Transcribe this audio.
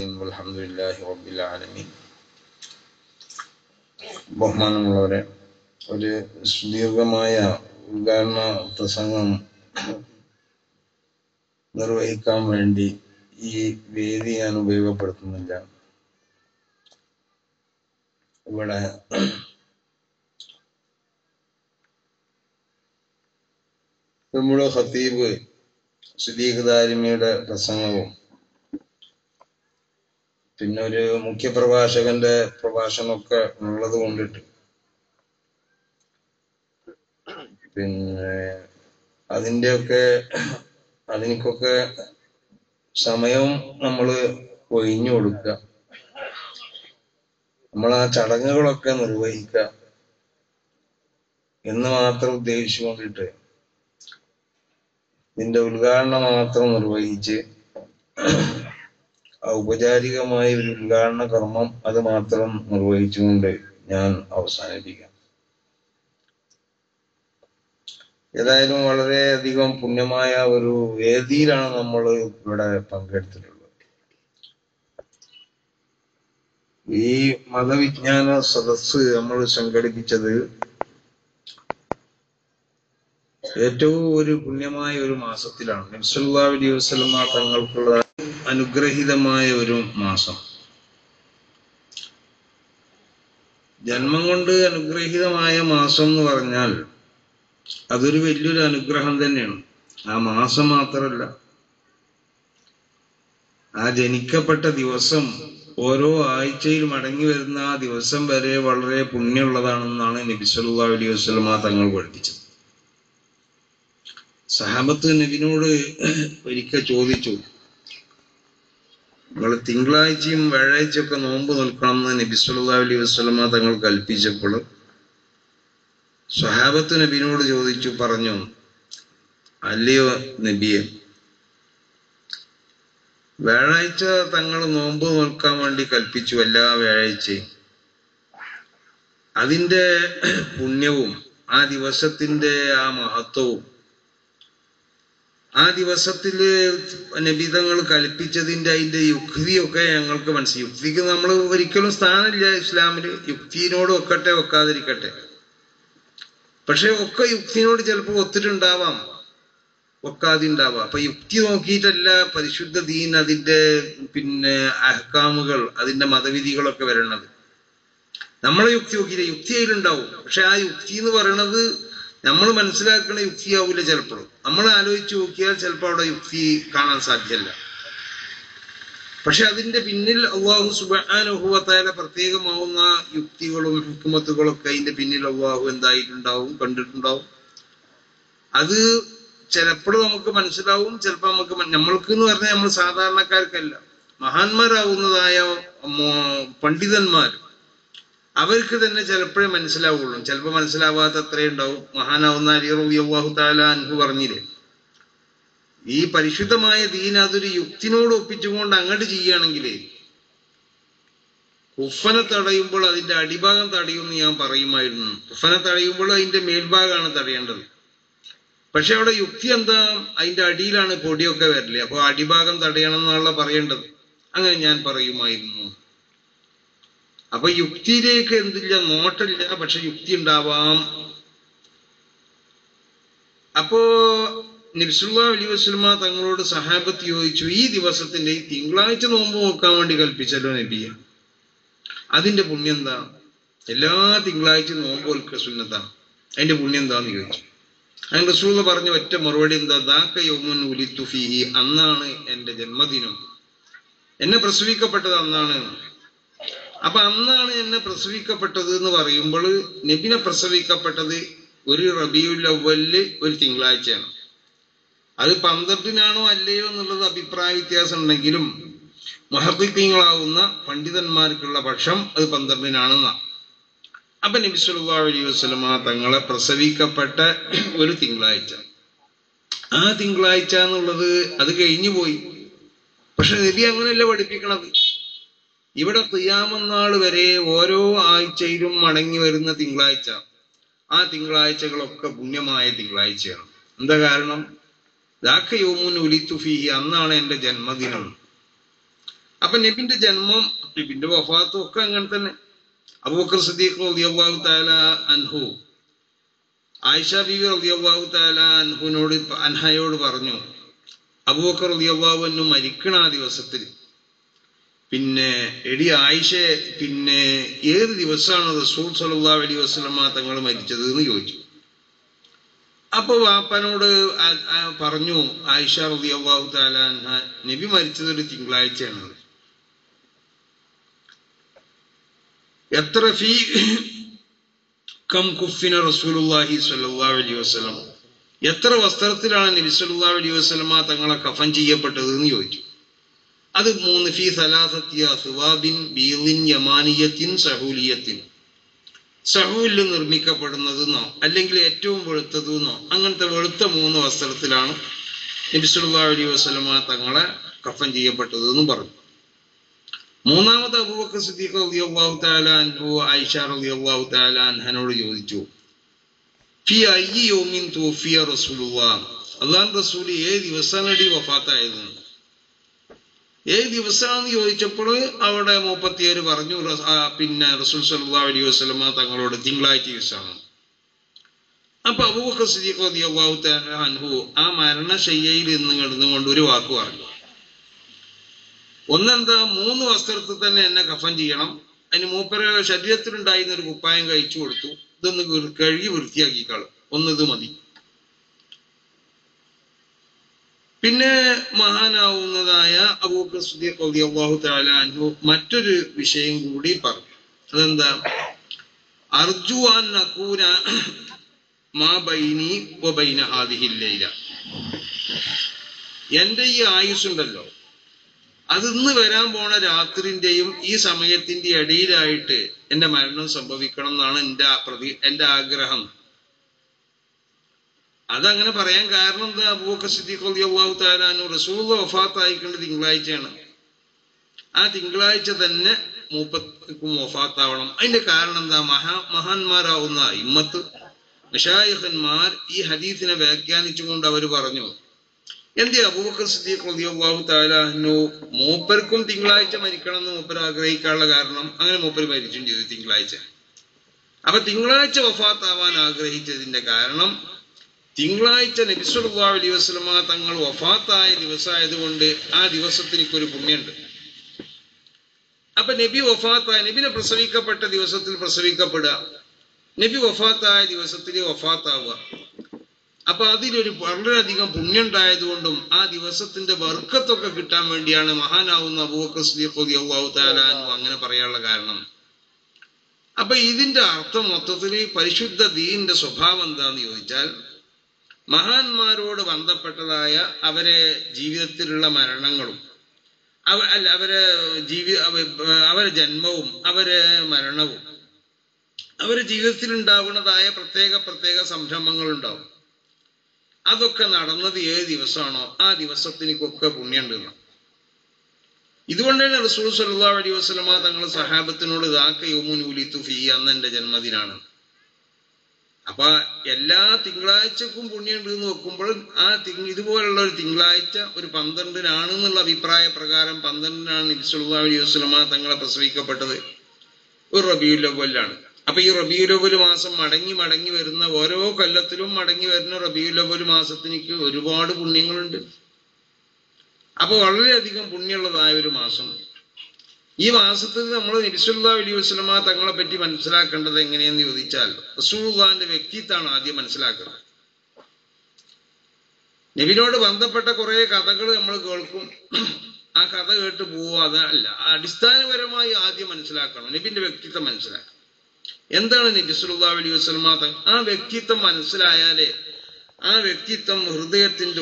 അൽഹംദുലില്ലാഹി റബ്ബിൽ ആലമീൻ. ബഹുമാനമുള്ളവരെ, ഒരു സുദീർഘമായ ഉദ്ഘാടന പ്രസംഗം നിർവഹിക്കാൻ വേണ്ടി ഈ വേദി ഞാൻ ഉപയോഗപ്പെടുത്തുന്നില്ല. ഇവിടെ നമ്മുടെ ഖത്തീബ് സിദ്ദീഖ് ദാരിമിയുടെ പ്രസംഗവും പിന്നെ ഒരു മുഖ്യപ്രഭാഷകന്റെ പ്രഭാഷണമൊക്കെ ഉള്ളത് കൊണ്ടിട്ട് പിന്നെ അതിനൊക്കെ സമയം നമ്മൾ ഒഴിഞ്ഞു കൊടുക്കുക, നമ്മൾ ആ ചടങ്ങുകളൊക്കെ നിർവഹിക്കുക എന്ന് മാത്രം ഉദ്ദേശിച്ചുകൊണ്ടിട്ട് ഇതിന്റെ ഉദ്ഘാടനം മാത്രം നിർവഹിച്ച് ഔപചാരികമായ ഒരു ഉദ്ഘാടന കർമ്മം അത് മാത്രം നിർവഹിച്ചുകൊണ്ട് ഞാൻ അവസാനിപ്പിക്കാം. ഏതായാലും വളരെയധികം പുണ്യമായ ഒരു വേദിയിലാണ് നമ്മൾ ഇവിടെ പങ്കെടുത്തിട്ടുള്ളത്. ഈ മതവിജ്ഞാന സദസ്സ് നമ്മൾ സംഘടിപ്പിച്ചത് ഏറ്റവും ഒരു പുണ്യമായ ഒരു മാസത്തിലാണ്. നബി സല്ലല്ലാഹു അലൈഹി വസല്ലം തങ്ങൾക്കുള്ള അനുഗ്രഹീതമായ ഒരു മാസം, ജന്മം കൊണ്ട് അനുഗ്രഹീതമായ മാസം എന്ന് പറഞ്ഞാൽ അതൊരു വലിയൊരു അനുഗ്രഹം തന്നെയാണ്. ആ മാസം മാത്രമല്ല, ആ ജനിക്കപ്പെട്ട ദിവസം ഓരോ ആഴ്ചയിൽ മടങ്ങി വരുന്ന ആ ദിവസം വരെ വളരെ പുണ്യമുള്ളതാണെന്നാണ് നബി സല്ലല്ലാഹു അലൈഹി വസല്ലം തങ്ങൾ പഠിപ്പിച്ചത്. സഹാബത്ത് നബിനോട് ഒരിക്കൽ ചോദിച്ചു, നിങ്ങൾ തിങ്കളാഴ്ചയും വ്യാഴാഴ്ചയൊക്കെ നോമ്പ് നോൽക്കണം എന്ന് നബി സല്ലല്ലാഹു അലൈഹി വസല്ലം തങ്ങൾ കൽപ്പിച്ചപ്പോൾ സഹാബത്ത് നബിനോട് ചോദിച്ചു, പറഞ്ഞു, അല്ലയോ നബിയെ, വ്യാഴാഴ്ച തങ്ങൾ നോമ്പ് നോൽക്കാൻ വേണ്ടി കൽപ്പിച്ചു എല്ലാ വ്യാഴാഴ്ചയും, അതിന്റെ പുണ്യവും ആ ദിവസത്തിന്റെ ആ മഹത്വവും ആ ദിവസത്തില് നബിതങ്ങൾ കൽപ്പിച്ചതിന്റെ അതിന്റെ യുക്തിയൊക്കെ ഞങ്ങൾക്ക് മനസ്സിലായി. യുക്തിക്ക് നമ്മൾ ഒരിക്കലും സ്ഥാനമില്ല ഇസ്ലാമില്. യുക്തിനോട് ഒക്കട്ടെ ഒക്കാതിരിക്കട്ടെ, പക്ഷെ ഒക്കെ യുക്തിനോട് ചിലപ്പോൾ ഒത്തിട്ടുണ്ടാവാം, ഒക്കാതിണ്ടാവാം. അപ്പൊ യുക്തി നോക്കിയിട്ടല്ല പരിശുദ്ധ ദീൻ അതിന്റെ പിന്നെ അഹ്കാമുകൾ അതിന്റെ മതവിധികളൊക്കെ വരണത്. നമ്മളെ യുക്തി നോക്കിയില്ല, യുക്തി അതിലുണ്ടാവും, പക്ഷെ ആ യുക്തി എന്ന് പറയണത് നമ്മൾ മനസ്സിലാക്കുന്ന യുക്തിയാവൂല. ചിലപ്പോൾ നമ്മൾ ആലോചിച്ച് നോക്കിയാൽ ചിലപ്പോൾ അവിടെ യുക്തി കാണാൻ സാധ്യമല്ല. പക്ഷെ അതിന്റെ പിന്നിൽ അല്ലാഹു സുബ്ഹാനഹു വ തആല പ്രത്യേകമാവുന്ന യുക്തികളും ഹിക്മത്തുകളൊക്കെ അതിന്റെ പിന്നിൽ അല്ലാഹു എന്തായിട്ടുണ്ടാവും, കണ്ടിട്ടുണ്ടാവും. അത് ചിലപ്പോൾ നമുക്ക് മനസ്സിലാവും, ചിലപ്പോൾ നമ്മൾക്ക് എന്ന് പറഞ്ഞാൽ നമ്മൾ സാധാരണക്കാർക്കല്ല, മഹാന്മാരാവുന്നതായ പണ്ഡിതന്മാർ അവർക്ക് തന്നെ ചിലപ്പോഴേ മനസ്സിലാവുള്ളൂ. ചിലപ്പോൾ മനസ്സിലാവാത്ത അത്രേ ഉണ്ടാവും. മഹാനാവുന്ന അലി റളിയല്ലാഹു തആല അൻഹു പറഞ്ഞില്ലേ, ഈ പരിശുദ്ധമായ ദീൻ അതൊരു യുക്തിനോട് ഒപ്പിച്ചുകൊണ്ട് അങ്ങോട്ട് ചെയ്യുകയാണെങ്കിലേ കുഫനെ തടയുമ്പോൾ അതിന്റെ അടിഭാഗം തടയുമെന്ന് ഞാൻ പറയുമായിരുന്നു. കുഫനെ തടയുമ്പോൾ അതിന്റെ മേൽഭാഗമാണ് തടയേണ്ടത്. പക്ഷെ അവിടെ യുക്തി എന്താ, അതിന്റെ അടിയിലാണ് പൊടിയൊക്കെ വരില്ലേ, അപ്പൊ അടിഭാഗം തടയണം എന്നുള്ള പറയേണ്ടത്. അങ്ങനെ ഞാൻ പറയുമായിരുന്നു. അപ്പൊ യുക്തിയിലേക്ക് എന്തില്ല, നോട്ടില്ല, പക്ഷെ യുക്തി ഉണ്ടാവാം. അപ്പോ നബി സല്ലല്ലാഹു അലൈഹി വസല്ലം തങ്ങളോട് സഹാബത്ത് ചോദിച്ചു, ഈ ദിവസത്തിന്റെ ഈ തിങ്കളാഴ്ച നോമ്പ് നോക്കാൻ വേണ്ടി കൽപ്പിച്ചല്ലോ നബിയെ, അതിന്റെ പുണ്യം എന്താ? എല്ലാ തിങ്കളാഴ്ച നോമ്പ് നോൽക്കുക സുന്നത്താണ്, അതിന്റെ പുണ്യം എന്താന്ന് ചോദിച്ചു. അങ്ങനെ റസൂൽ പറഞ്ഞ ഒറ്റ മറുപടി എന്താ, ദാക യൗമുൻ ഉലിത്തു ഫീഹി, അന്നാണ് എന്റെ ജന്മദിനം, എന്നെ പ്രസവിക്കപ്പെട്ടത് അന്നാണ്. അപ്പൊ അന്നാണ് എന്നെ പ്രസവിക്കപ്പെട്ടത് എന്ന് പറയുമ്പോൾ നബിനെ പ്രസവിക്കപ്പെട്ടത് ഒരു റബീഉൽ അവ്വലില് ഒരു തിങ്കളാഴ്ചയാണ്. അത് 12-നാണോ അല്ലയോ എന്നുള്ളത് അഭിപ്രായ വ്യത്യാസം ഉണ്ടെങ്കിലും മുഹഖിഖീങ്ങളാവുന്ന പണ്ഡിതന്മാർക്കുള്ള പക്ഷം അത് 12-നാണെന്നാ. അപ്പൊ നബി സല്ലല്ലാഹു അലൈഹി വസല്ലം തങ്ങളെ പ്രസവിക്കപ്പെട്ട ഒരു തിങ്കളാഴ്ച, ആ തിങ്കളാഴ്ച എന്നുള്ളത് അത് കഴിഞ്ഞു പോയി. പക്ഷെ നബി അങ്ങനെയല്ല പഠിപ്പിക്കണത്. ഇവിടെ ഖിയാമത്ത് വരെ ഓരോ ആഴ്ചയിലും മടങ്ങി വരുന്ന തിങ്കളാഴ്ച, ആ തിങ്കളാഴ്ചകളൊക്കെ പുണ്യമായ തിങ്കളാഴ്ചയാണ്. എന്താ കാരണം? ദാക യൗമുൻ ഉലിത്തു ഫീഹി, അന്നാണ് എന്റെ ജന്മദിനം. അപ്പൊ നബിന്റെ ജന്മം നബിന്റെ വഫാത്തും ഒക്കെ അങ്ങനെ തന്നെ. അബൂബക്കർ സിദ്ദീഖ് റളിയല്ലാഹു തആല അൻഹു ആയിഷ ബീവി റളിയല്ലാഹു തആല അൻഹയോട് പറഞ്ഞു, അബൂബക്കർ റളിയല്ലാഹു അൻഹു മരിക്കണ ആ ദിവസത്തിൽ പിന്നെ എടി ആയിഷെ, പിന്നെ ഏത് ദിവസമാണ് റസൂൽ സ്വല്ലല്ലാഹു അലൈഹി വസല്ലമ തങ്ങൾ മരിച്ചത് എന്ന് ചോദിച്ചു. അപ്പൊ വാപ്പനോട് പറഞ്ഞു ആയിഷ റളിയല്ലാഹു തആല അൻഹ, നബി മരിച്ചത് ഒരു തിങ്കളാഴ്ചയാണ്. എത്ര ഫീ കം കുഫിന റസൂലുള്ളാഹി സ്വല്ലല്ലാഹു അലൈഹി വസല്ലം, എത്ര വസ്ത്രത്തിലാണ് നബി സല്ലല്ലാഹു അലൈഹി വസല്ലമ തങ്ങളെ കഫൻ ചെയ്യപ്പെട്ടത് എന്ന് ചോദിച്ചു. അത് 3 ഫീ സലാസത്തി അസ്വാബിൻ ബീളിൻ യമാനിയത്തിൻ സഹൂലിയത്തിൻ, സഹൂലിൽ നിർമ്മിക്കപ്പെടുന്നതെന്നോ അല്ലെങ്കിൽ ഏറ്റവും വെളുത്തതെന്നോ അങ്ങനത്തെ വെളുത്ത 3 വസ്ത്രത്തിലാണ് നബി സല്ലല്ലാഹു അലൈഹി വസല്ലമ തങ്ങളെ കഫൻ ചെയ്യപ്പെട്ടതെന്നും പറഞ്ഞു. മൂന്നാമത് അബൂബക്കർ സിദ്ദീഖ് റളിയല്ലാഹു തആല അൻഹു ആയിഷ റളിയല്ലാഹു തആല അൻഹയോട് ചോദിച്ചു, ഫി അയ്യി യൗമിൻ തൂഫിയ റസൂലുള്ളാഹ്, അല്ലാഹുവിന്റെ റസൂൽ ഏത് ദിവസമാണ് വഫാത്തായത്? ഏത് ദിവസമാണെന്ന് ചോദിച്ചപ്പോൾ അവിടെ 37 പറഞ്ഞു, പിന്നെ റസൂൽ സല്ലല്ലാഹു അലൈഹി വസല്ലമ തങ്ങളോട് തിങ്കളാഴ്ച ദിവസമാണ്. അപ്പൊ അബൂബക്കർ സിദ്ദീഖ് റളിയല്ലാഹു തആല അൻഹു ആ മരണശയ്യയിൽ നിന്ന് കിടന്നുകൊണ്ട് ഒരു വാക്ക് പറഞ്ഞു. ഒന്നെന്താ, 3 വസ്ത്രത്തിൽ തന്നെ എന്നെ കഫൻ ചെയ്യണം. അതിന് മൂപ്പര ശരീരത്തിലുണ്ടായിരുന്ന ഒരു കുപ്പായം കഴിച്ചു കൊടുത്തു, ഇതൊന്ന് കഴുകി വൃത്തിയാക്കിക്കാളും, ഒന്നിത് മതി. പിന്നെ മഹാനാവുന്നതായ അബൂബക്കർ സിദ്ദീഖ് റളിയല്ലാഹു തആല അൻഹു മറ്റൊരു വിഷയം കൂടി പറഞ്ഞു. അതെന്താ, അർജു അൻ നകൂന മാ ബൈനി വ ബൈന ഹാദിഹി ലൈല, എന്റെ ഈ ആയുസ്സുണ്ടല്ലോ അത് ഇന്ന് വരാൻ പോണ രാത്രിന്റെയും ഈ സമയത്തിന്റെ ഇടയിലായിട്ട് എന്റെ മരണം സംഭവിക്കണം എന്നാണ് എന്റെ ആഗ്രഹം. അതങ്ങനെ പറയാൻ കാരണം എന്താ, അബൂബക്കർ സിദ്ദീഖ് റളിയല്ലാഹു തആല അൻഹു റസൂലുള്ളാഹി വഫാത്തായിക്കൊണ്ട് തിങ്കളാഴ്ചയാണ്. ആ തിങ്കളാഴ്ച തന്നെ മൂപ്പർക്കും വഫാത്താവണം. അതിന്റെ കാരണം എന്താ, മഹാന്മാരാവുന്ന ഇമ്മത്ത് മശായിഖന്മാർ ഈ ഹദീസിനെ വ്യാഖ്യാനിച്ചുകൊണ്ട് അവർ പറഞ്ഞു, എന്തേ അബൂബക്കർ സിദ്ദീഖ് റളിയല്ലാഹു തആല അൻഹു മൂപ്പർക്കും തിങ്കളാഴ്ച മരിക്കണം എന്ന് മൂപ്പർ ആഗ്രഹിക്കാനുള്ള കാരണം, അങ്ങനെ മൂപ്പർ മരിച്ചും ചെയ്തു തിങ്കളാഴ്ച. അപ്പൊ തിങ്കളാഴ്ച വഫാത്താവാൻ ആഗ്രഹിച്ചതിന്റെ കാരണം, തിങ്കളാഴ്ച നബി സല്ലല്ലാഹു അലൈഹി വസല്ലമ തങ്ങൾ വഫാത്തായ ദിവസമായതുകൊണ്ട് ആ ദിവസത്തിനൊരു പുണ്യമുണ്ട്. അപ്പൊ നബിനെ പ്രസവിക്കപ്പെട്ട ദിവസത്തിൽ പ്രസവിക്കപ്പെടുക, നബി വഫാത്തായ ദിവസത്തിൽ വഫാത്താവുക, അപ്പൊ അതിലൊരു വളരെയധികം പുണ്യം ഉണ്ടായതുകൊണ്ടും ആ ദിവസത്തിന്റെ ബർക്കത്തൊക്കെ കിട്ടാൻ വേണ്ടിയാണ് മഹാനാവുന്ന അബൂബക്കർ സിദ്ദീഖ് റളിയല്ലാഹു തആല അൻഹു അങ്ങനെ പറയാനുള്ള കാരണം. അപ്പൊ ഇതിന്റെ അർത്ഥം മൊത്തത്തിൽ പരിശുദ്ധ ദീനിന്റെ സ്വഭാവം എന്താന്ന് ചോദിച്ചാൽ, മഹാന്മാരോട് ബന്ധപ്പെട്ടതായ അവരെ ജീവിതത്തിലുള്ള മരണങ്ങളും അവരെ ജന്മവും അവരെ മരണവും അവരെ ജീവിതത്തിൽ ഉണ്ടാവുന്നതായ പ്രത്യേക സംരംഭങ്ങൾ ഉണ്ടാവും. അതൊക്കെ നടന്നത് ഏത് ദിവസമാണോ ആ ദിവസത്തിനൊക്കെ പുണ്യമുണ്ട്. ഇതുകൊണ്ടാണ് റസൂൽ സല്ലല്ലാഹു അലൈഹി വസല്ലമ തങ്ങൾ സഹാബത്തിനോട് ദാക യൗമുൻ ഉലിതു ഫീ, അന്ന് എന്റെ ജന്മദിനാണ്. അപ്പൊ എല്ലാ തിങ്കളാഴ്ചക്കും പുണ്യമുണ്ട് എന്ന് വെക്കുമ്പോൾ ആ ഇതുപോലുള്ള ഒരു തിങ്കളാഴ്ച ഒരു 12-നാണെന്നുള്ള അഭിപ്രായ പ്രകാരം 12-നാണ് നബി സല്ലല്ലാഹു അലൈഹി വസല്ലമ തങ്ങളെ പ്രസവിക്കപ്പെട്ടത്, ഒരു റബീഉൽ അവ്വലിലാണ്. അപ്പൊ ഈ റബീഉൽ അവ്വൽ മാസം മടങ്ങി വരുന്ന ഓരോ കൊല്ലത്തിലും മടങ്ങി വരുന്ന റബീഉൽ അവ്വൽ മാസത്തിനിക്ക് ഒരുപാട് പുണ്യങ്ങളുണ്ട്. അപ്പൊ വളരെയധികം പുണ്യമുള്ളതായ ഒരു മാസം. ഈ മാസത്തിൽ നമ്മൾ നബി സല്ലല്ലാഹു അലൈഹി വസല്ലമ തങ്ങളെ പറ്റി മനസ്സിലാക്കേണ്ടത് എങ്ങനെയെന്ന് ചോദിച്ചാൽ, റസൂലുള്ളാഹിന്റെ വ്യക്തിത്വമാണ് ആദ്യം മനസ്സിലാക്കുന്നത്. നബിനോട് ബന്ധപ്പെട്ട കുറെ കഥകൾ നമ്മൾ കേൾക്കും, ആ കഥ കേട്ട് പോവാതെ അല്ല, അടിസ്ഥാനപരമായി ആദ്യം മനസ്സിലാക്കണം, നബിന്റെ വ്യക്തിത്വം മനസ്സിലാക്കണം. എന്താണ് നബി സല്ലല്ലാഹു അലൈഹി വസല്ലമ തങ്ങൾ? ആ വ്യക്തിത്വം മനസ്സിലായാലേ ആ വ്യക്തിത്വം ഹൃദയത്തിന്റെ